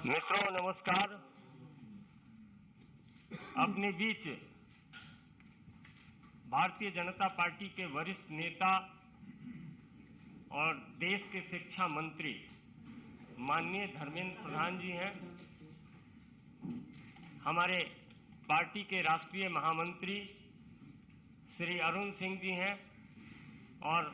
मित्रों नमस्कार। अपने बीच भारतीय जनता पार्टी के वरिष्ठ नेता और देश के शिक्षा मंत्री माननीय धर्मेंद्र प्रधान जी हैं। हमारे पार्टी के राष्ट्रीय महामंत्री श्री अरुण सिंह जी हैं और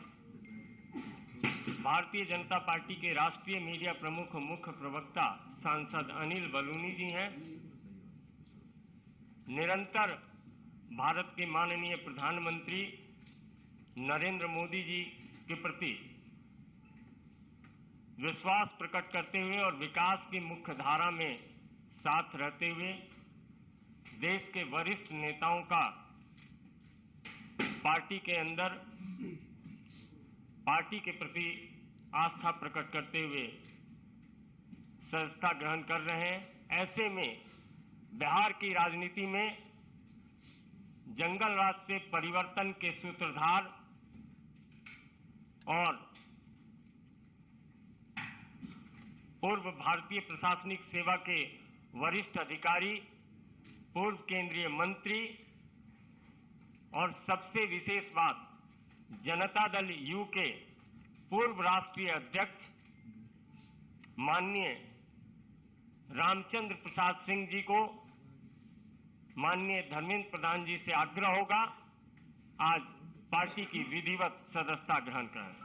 भारतीय जनता पार्टी के राष्ट्रीय मीडिया प्रमुख मुख्य प्रवक्ता सांसद अनिल बलूनी जी हैं। निरंतर भारत के माननीय प्रधानमंत्री नरेंद्र मोदी जी के प्रति विश्वास प्रकट करते हुए और विकास की मुख्य धारा में साथ रहते हुए देश के वरिष्ठ नेताओं का पार्टी के अंदर पार्टी के प्रति आस्था प्रकट करते हुए सदस्यता ग्रहण कर रहे हैं। ऐसे में बिहार की राजनीति में जंगल राज से परिवर्तन के सूत्रधार और पूर्व भारतीय प्रशासनिक सेवा के वरिष्ठ अधिकारी, पूर्व केंद्रीय मंत्री और सबसे विशेष बात जनता दल यू के पूर्व राष्ट्रीय अध्यक्ष माननीय रामचंद्र प्रसाद सिंह जी को माननीय धर्मेंद्र प्रधान जी से आग्रह होगा आज पार्टी की विधिवत सदस्यता ग्रहण करें।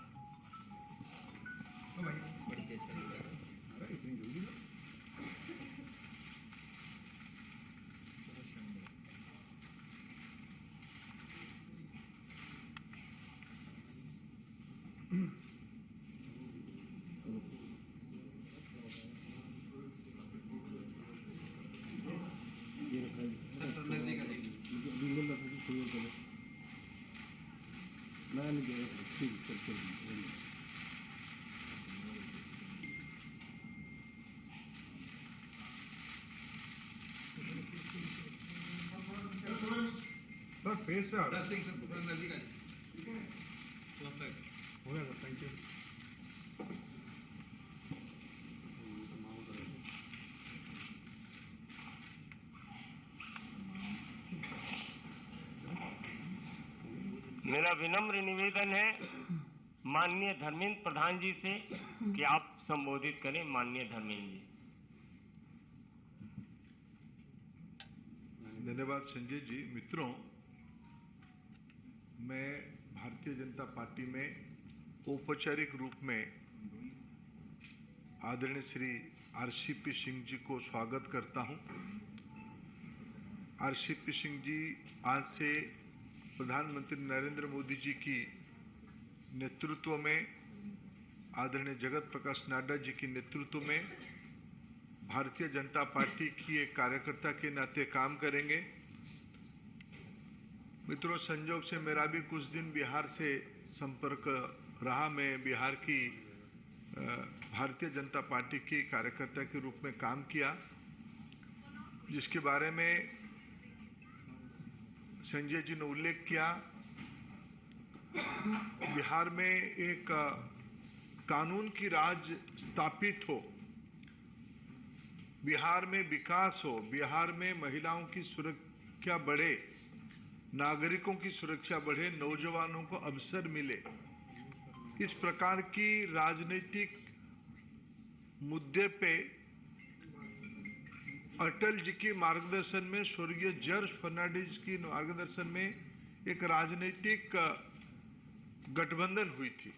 मेरा विनम्र निवेदन है माननीय धर्मेंद्र प्रधान जी से कि आप संबोधित करें। माननीय धर्मेंद्र जी। धन्यवाद संजय जी। मित्रों, मैं भारतीय जनता पार्टी में औपचारिक रूप में आदरणीय श्री आरसीपी सिंह जी को स्वागत करता हूं। आरसीपी सिंह जी आज से प्रधानमंत्री नरेंद्र मोदी जी की नेतृत्व में, आदरणीय जगत प्रकाश नड्डा जी की नेतृत्व में भारतीय जनता पार्टी की एक कार्यकर्ता के नाते काम करेंगे। मित्रों, संजोग से मेरा भी कुछ दिन बिहार से संपर्क रहा। मैं बिहार की भारतीय जनता पार्टी की कार्यकर्ता के रूप में काम किया, जिसके बारे में संजय जी ने उल्लेख किया। बिहार में एक कानून की राज स्थापित हो, बिहार में विकास हो, बिहार में महिलाओं की सुरक्षा बढ़े, नागरिकों की सुरक्षा बढ़े, नौजवानों को अवसर मिले, इस प्रकार की राजनीतिक मुद्दे पे अटल जी के मार्गदर्शन में, स्वर्गीय जॉर्ज फर्नांडिस की मार्गदर्शन में एक राजनीतिक गठबंधन हुई थी।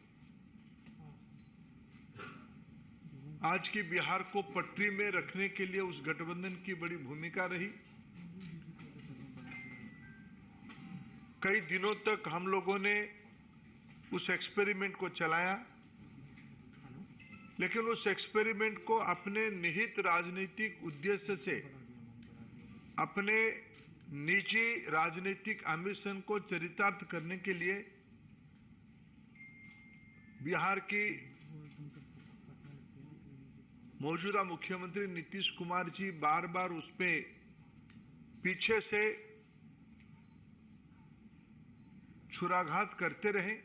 आज की बिहार को पटरी में रखने के लिए उस गठबंधन की बड़ी भूमिका रही। कई दिनों तक हम लोगों ने उस एक्सपेरिमेंट को चलाया, लेकिन उस एक्सपेरिमेंट को अपने निहित राजनीतिक उद्देश्य से, अपने निजी राजनीतिक एम्बिशन को चरितार्थ करने के लिए बिहार की मौजूदा मुख्यमंत्री नीतीश कुमार जी बार बार उस पे पीछे से छुराघात करते रहे।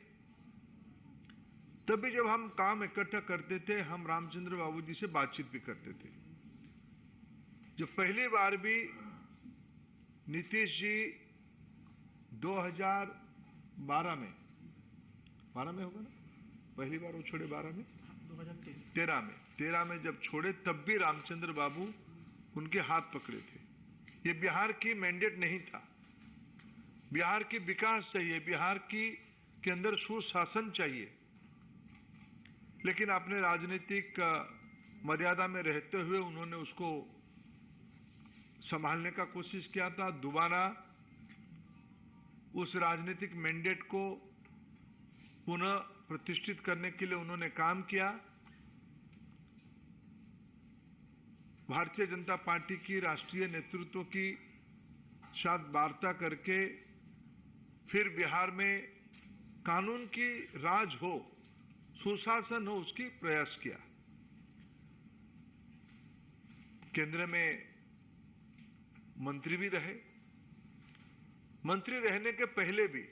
तभी जब हम काम इकट्ठा करते थे, हम रामचंद्र बाबू जी से बातचीत भी करते थे। जो पहली बार भी नीतीश जी 2012 में 12 में होगा ना, पहली बार वो छोड़े 12 में 13 में जब छोड़े तब भी रामचंद्र बाबू उनके हाथ पकड़े थे। ये बिहार की मैंडेट नहीं था। बिहार की विकास चाहिए, बिहार के अंदर सुशासन चाहिए, लेकिन अपने राजनीतिक मर्यादा में रहते हुए उन्होंने उसको संभालने का कोशिश किया था। दोबारा उस राजनीतिक मैंडेट को पुनः प्रतिष्ठित करने के लिए उन्होंने काम किया। भारतीय जनता पार्टी की राष्ट्रीय नेतृत्व की साथ वार्ता करके फिर बिहार में कानून की राज हो, सुशासन हो, उसकी प्रयास किया। केंद्र में मंत्री भी रहे। मंत्री रहने के पहले भी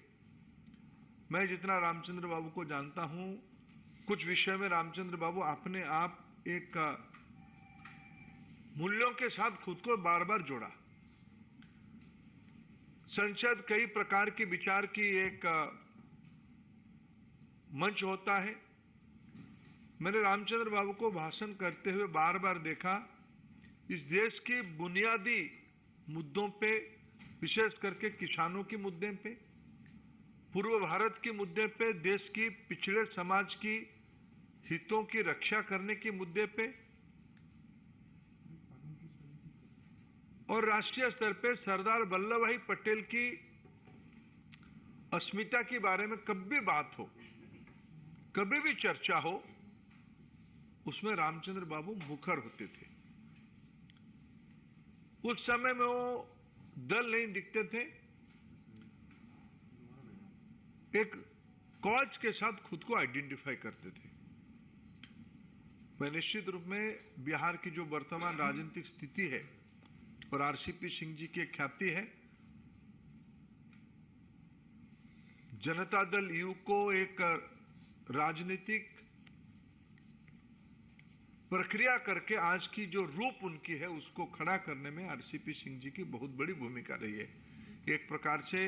मैं जितना रामचंद्र बाबू को जानता हूं, कुछ विषय में रामचंद्र बाबू अपने आप एक मूल्यों के साथ खुद को बार बार जोड़ा। संसद कई प्रकार के विचार की एक मंच होता है। मैंने रामचंद्र बाबू को भाषण करते हुए बार बार देखा, इस देश के बुनियादी मुद्दों पे, विशेष करके किसानों के मुद्दे पे, पूर्व भारत के मुद्दे पे, देश की पिछड़े समाज की हितों की रक्षा करने के मुद्दे पे और राष्ट्रीय स्तर पे सरदार वल्लभ भाई पटेल की अस्मिता के बारे में कभी भी बात हो, कभी भी चर्चा हो, उसमें रामचंद्र बाबू मुखर होते थे। उस समय में वो दल नहीं दिखते थे, एक कॉज के साथ खुद को आइडेंटिफाई करते थे। मैं निश्चित रूप में बिहार की जो वर्तमान राजनीतिक स्थिति है और आरसीपी सिंह जी की ख्याति है, जनता दल यू को एक राजनीतिक प्रक्रिया करके आज की जो रूप उनकी है उसको खड़ा करने में आरसीपी सिंह जी की बहुत बड़ी भूमिका रही है। एक प्रकार से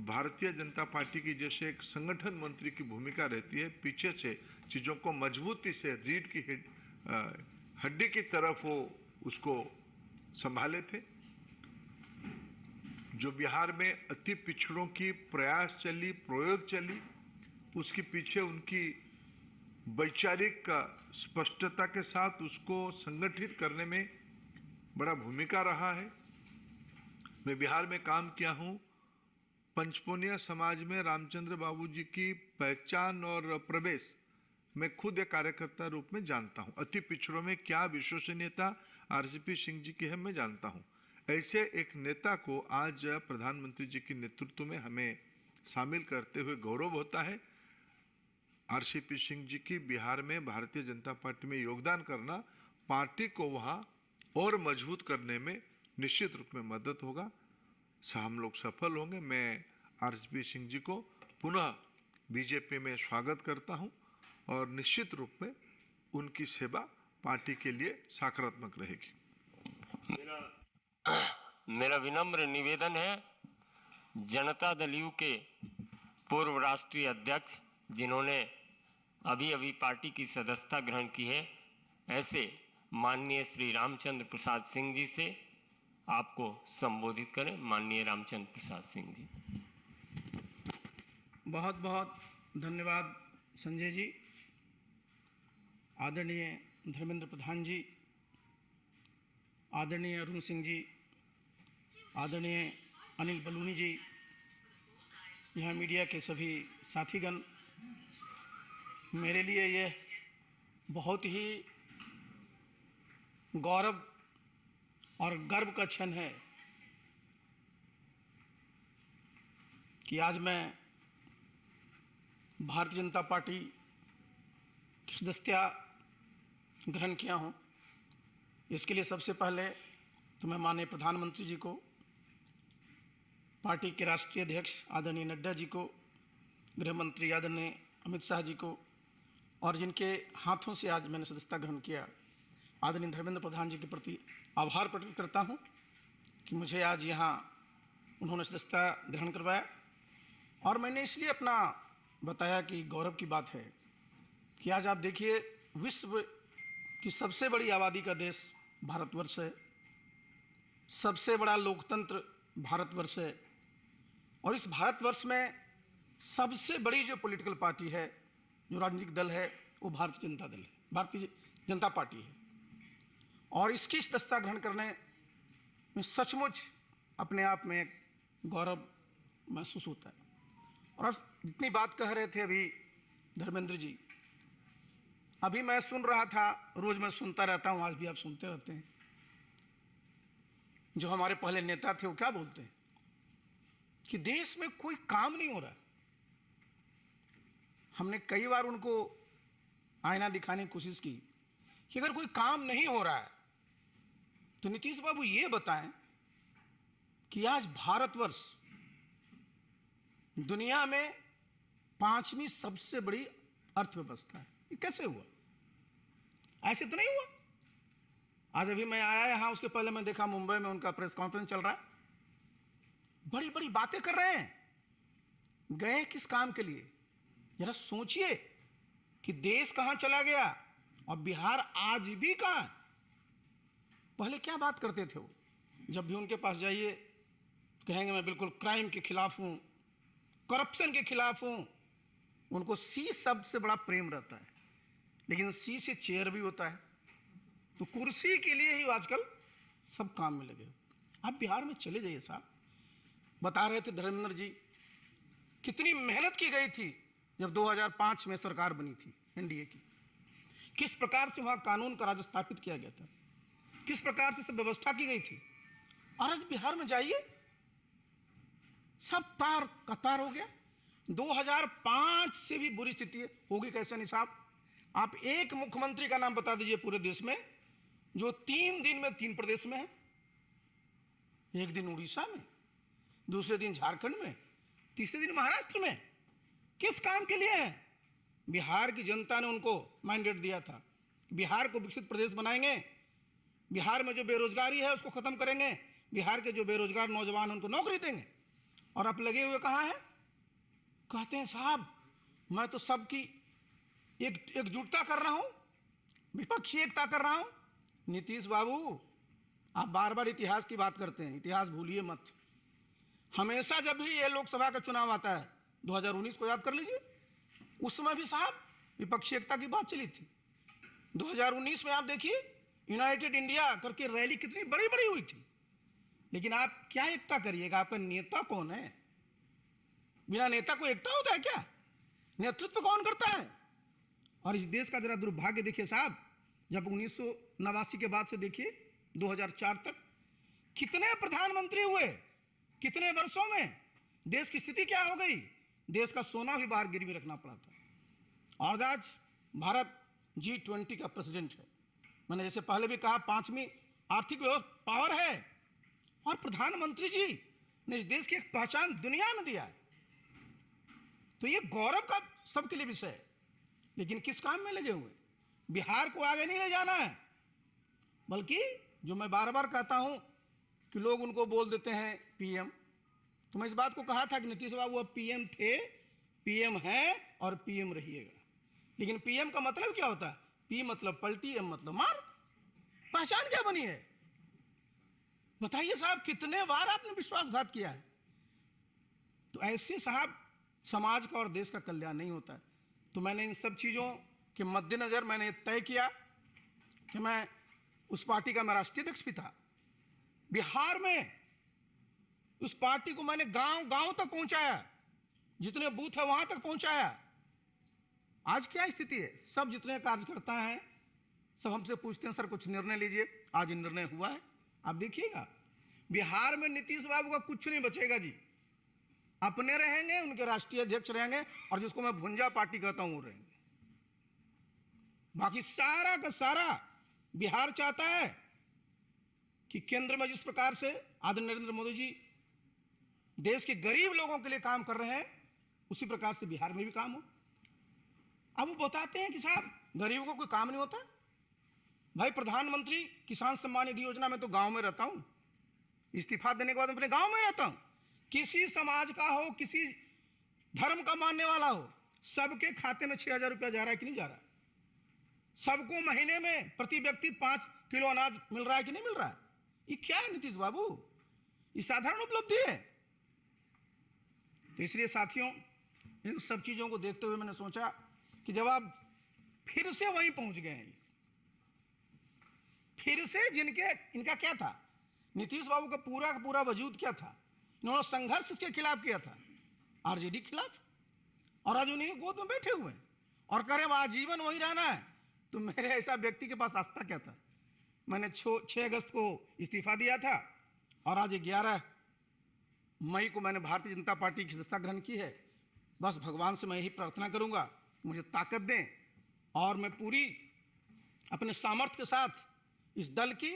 भारतीय जनता पार्टी की जैसे एक संगठन मंत्री की भूमिका रहती है, पीछे से चीजों को मजबूती से रीढ़ की हड्डी की तरफ वो उसको संभाले थे। जो बिहार में अति पिछड़ों की प्रयास चली, प्रयोग चली, उसके पीछे उनकी वैचारिक स्पष्टता के साथ उसको संगठित करने में बड़ा भूमिका रहा है। मैं बिहार में काम किया हूं। पंचपोनिया समाज में रामचंद्र बाबू जी की पहचान और प्रवेश मैं खुद एक कार्यकर्ता रूप में जानता हूं। अति पिछड़ों में क्या विश्वसनीयता आरसीपी सिंह जी की है मैं जानता हूं। ऐसे एक नेता को आज प्रधानमंत्री जी के नेतृत्व में हमें शामिल करते हुए गौरव होता है। आरसीपी सिंह जी की बिहार में भारतीय जनता पार्टी में योगदान करना पार्टी को वहां और मजबूत करने में निश्चित रूप में मदद होगा। हम लोग सफल होंगे। मैं आरसीपी सिंह जी को पुनः बीजेपी में स्वागत करता हूं और निश्चित रूप में उनकी सेवा पार्टी के लिए सकारात्मक रहेगी। मेरा विनम्र निवेदन है, जनता दल यू के पूर्व राष्ट्रीय अध्यक्ष जिन्होंने अभी अभी पार्टी की सदस्यता ग्रहण की है, ऐसे माननीय श्री रामचंद्र प्रसाद सिंह जी से आपको संबोधित करें। माननीय रामचंद्र प्रसाद सिंह जी। बहुत बहुत धन्यवाद संजय जी। आदरणीय धर्मेंद्र प्रधान जी, आदरणीय अरुण सिंह जी, आदरणीय अनिल बलूनी जी, यहाँ मीडिया के सभी साथीगण, मेरे लिए यह बहुत ही गौरव और गर्व का क्षण है कि आज मैं भारतीय जनता पार्टी की सदस्यता ग्रहण किया हूं। इसके लिए सबसे पहले तो मैं माननीय प्रधानमंत्री जी को, पार्टी के राष्ट्रीय अध्यक्ष आदरणीय नड्डा जी को, गृह मंत्री आदरणीय अमित शाह जी को और जिनके हाथों से आज मैंने सदस्यता ग्रहण किया, आदरणीय धर्मेंद्र प्रधान जी के प्रति आभार प्रकट करता हूं कि मुझे आज यहाँ उन्होंने सदस्यता ग्रहण करवाया। और मैंने इसलिए अपना बताया कि गौरव की बात है कि आज आप देखिए, विश्व की सबसे बड़ी आबादी का देश भारतवर्ष है, सबसे बड़ा लोकतंत्र भारतवर्ष है, और इस भारतवर्ष में सबसे बड़ी जो पॉलिटिकल पार्टी है, जो राजनीतिक दल है, वो भारतीय जनता दल है, भारतीय जनता पार्टी है। और इसकी सदस्यता ग्रहण करने में सचमुच अपने आप में गौरव महसूस होता है। और जितनी बात कह रहे थे अभी धर्मेंद्र जी, अभी मैं सुन रहा था, रोज मैं सुनता रहता हूं, आज भी आप सुनते रहते हैं, जो हमारे पहले नेता थे वो क्या बोलते हैं कि देश में कोई काम नहीं हो रहा है। हमने कई बार उनको आईना दिखाने की कोशिश की कि अगर कोई काम नहीं हो रहा है तो नीतीश बाबू ये बताएं कि आज भारतवर्ष दुनिया में 5वीं सबसे बड़ी अर्थव्यवस्था है, ये कैसे हुआ? ऐसे तो नहीं हुआ। आज अभी मैं आया यहां, उसके पहले मैं देखा मुंबई में उनका प्रेस कॉन्फ्रेंस चल रहा है, बड़ी बड़ी बातें कर रहे हैं। गए किस काम के लिए? जरा सोचिए कि देश कहां चला गया और बिहार आज भी कहां है। पहले क्या बात करते थे वो? जब भी उनके पास जाइए कहेंगे मैं बिल्कुल क्राइम के खिलाफ हूं, करप्शन के खिलाफ हूं। उनको सी शब्द से बड़ा प्रेम रहता है, लेकिन सी से चेयर भी होता है, तो कुर्सी के लिए ही आजकल सब काम में लगे। आप बिहार में चले जाइए साहब, बता रहे थे धर्मेंद्र जी कितनी मेहनत की गई थी जब 2005 में सरकार बनी थी एनडीए की, किस प्रकार से वहां कानून का राज स्थापित किया गया था, किस प्रकार से सब व्यवस्था की गई थी। और आज बिहार में जाइए सब तार कतार हो गया। 2005 से भी बुरी स्थिति होगी कैसे नहीं साहब? आप एक मुख्यमंत्री का नाम बता दीजिए पूरे देश में जो 3 दिन में 3 प्रदेश में है। एक दिन उड़ीसा में, दूसरे दिन झारखंड में, तीसरे दिन महाराष्ट्र में। किस काम के लिए है? बिहार की जनता ने उनको मैंडेट दिया था, बिहार को विकसित प्रदेश बनाएंगे, बिहार में जो बेरोजगारी है उसको खत्म करेंगे, बिहार के जो बेरोजगार नौजवान उनको नौकरी देंगे। और आप लगे हुए कहां है? कहते हैं साहब मैं तो सबकी एकजुटता कर रहा हूं, विपक्षी एकता कर रहा हूं। नीतीश बाबू, आप बार बार इतिहास की बात करते हैं, इतिहास भूलिए मत। हमेशा जब भी ये लोकसभा का चुनाव आता है, 2019 को याद कर लीजिए, उस समय भी साहब विपक्षी एकता की बात चली थी। 2019 में आप देखिए यूनाइटेड इंडिया करके रैली कितनी बड़ी बड़ी हुई थी। लेकिन आप क्या एकता करिएगा? आपका नेता कौन है? बिना नेता को एकता होता है क्या? नेतृत्व कौन करता है? और इस देश का जरा दुर्भाग्य देखिए साहब, जब 1989 के बाद से देखिए 2004 तक कितने प्रधानमंत्री हुए, कितने वर्षों में देश की स्थिति क्या हो गई? देश का सोना भी बाहर गिरवी रखना पड़ा था। और आज भारत G20 का प्रेसिडेंट है। मैंने जैसे पहले भी कहा 5वीं आर्थिक पावर है, और प्रधानमंत्री जी ने इस देश की एक पहचान दुनिया में दिया है। तो ये गौरव का सबके लिए विषय है। लेकिन किस काम में लगे हुए? बिहार को आगे नहीं ले जाना है, बल्कि जो मैं बार बार कहता हूं कि लोग उनको बोल देते हैं पीएम। तो मैं इस बात को कहा था कि नीतीश बाबू अब पीएम थे, पीएम हैं और पीएम रहिएगा। लेकिन पीएम का मतलब क्या होता है? पी मतलब पलटी, एम मतलब मार। पहचान क्या बनी है? बताइए साहब, कितने बार आपने विश्वासघात किया है? तो ऐसे साहब समाज का और देश का कल्याण नहीं होता है। तो मैंने इन सब चीजों के मद्देनजर मैंने तय किया कि मैं उस पार्टी का मैं राष्ट्रीय अध्यक्ष भी था। बिहार में उस पार्टी को मैंने गांव गांव तक पहुंचाया, जितने बूथ है वहां तक पहुंचाया। आज क्या स्थिति है? सब जितने कार्यकर्ता हैं सब हमसे पूछते हैं सर कुछ निर्णय लीजिए। आज निर्णय हुआ है, आप देखिएगा बिहार में नीतीश बाबू का कुछ नहीं बचेगा जी। अपने रहेंगे, उनके राष्ट्रीय अध्यक्ष रहेंगे, और जिसको मैं भुंजा पार्टी कहता हूं वो रहेंगे। बाकी सारा का सारा बिहार चाहता है कि केंद्र में जिस प्रकार से आदरणीय नरेंद्र मोदी जी देश के गरीब लोगों के लिए काम कर रहे हैं, उसी प्रकार से बिहार में भी काम हो। अब वो बताते हैं कि साहब गरीबों को कोई काम नहीं होता। भाई प्रधानमंत्री किसान सम्मान निधि योजना में तो गांव में रहता हूं, इस्तीफा देने के बाद अपने गांव में रहता हूं। किसी समाज का हो, किसी धर्म का मानने वाला हो, सबके खाते में 6,000 रुपया जा रहा है कि नहीं जा रहा है? सबको महीने में प्रति व्यक्ति 5 किलो अनाज मिल रहा है कि नहीं मिल रहा है? ये क्या है नीतीश बाबू? ये साधारण उपलब्धि है। तो इसलिए साथियों, इन सब चीजों को देखते हुए मैंने सोचा कि जब आप फिर से वहीं पहुंच गए हैं, फिर से इनका क्या था, नीतीश बाबू का पूरा वजूद क्या था? इन्होंने संघर्ष इसके खिलाफ किया था, आरजेडी के खिलाफ, और आज उन्हीं गोद में बैठे हुए हैं और कह रहे हैं आजीवन वहीं रहना है। तो मेरे ऐसा व्यक्ति के पास आस्था क्या था? मैंने 6 अगस्त को इस्तीफा दिया था और आज 11 मई को मैंने भारतीय जनता पार्टी की सदस्यता ग्रहण की है। बस भगवान से मैं यही प्रार्थना करूंगा, मुझे ताकत दें और मैं पूरी अपने सामर्थ्य के साथ इस दल की,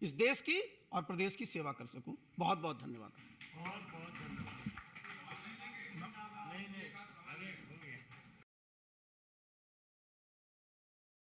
इस देश की और प्रदेश की सेवा कर सकूं। बहुत बहुत धन्यवाद।